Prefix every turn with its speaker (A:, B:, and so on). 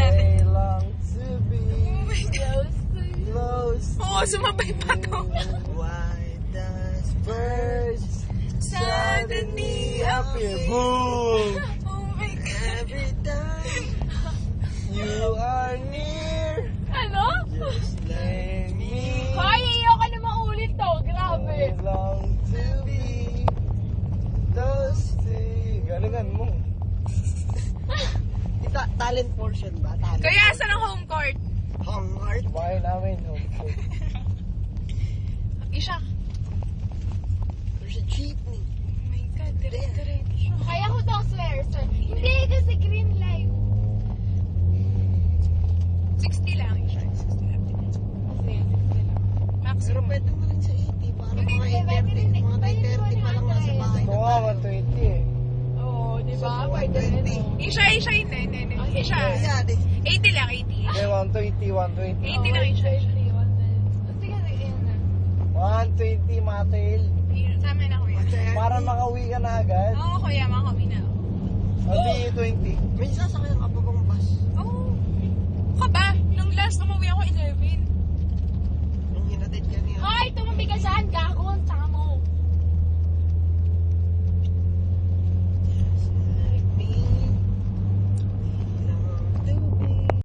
A: I long to be close to
B: Oo, sumabay pa to.
A: Why does birds
B: Suddenly
A: appear? Boom!
B: Oh my God.
A: Every time you are near,
B: Ano?
A: just let me.
B: Hoy, ayoko na maulit to. Grabe.
A: I long to be close to you. Galingan mo. Talent portion ba? Talent.
B: Kaya saan ang home court?
A: Hangart. Bahay namin.
B: Isha.
A: There's a jeepney.
B: Oh my God, dire-diretso.
C: Kaya ko daw swear, sir. Hindi, kasi green light.
B: 60 lang, Isha. 60 lang.
C: Kasi,
A: Pero
B: Maximum.
A: pwede mo rin sa 80. Para
C: Hindi,
A: mga
C: pwede rin.
A: 8:30. Mga 9:30 pa lang nasa bahay na tayo.
D: 120 eh.
C: oo, di ba?
A: So,
C: Pwede rin.
A: 120.
B: Isha, hindi. Isha.
A: Ayan eh.
B: 80 lang, 80.
D: Okay, 120.
B: 80 lang, Isha.
C: Sige, ayun na.
D: 120 Matil.
B: Tama na, kuya.
D: Para makauwi ka na agad.
B: Oo, kuya, mga kami na.
D: O di 20.
A: May sasakyan ka pa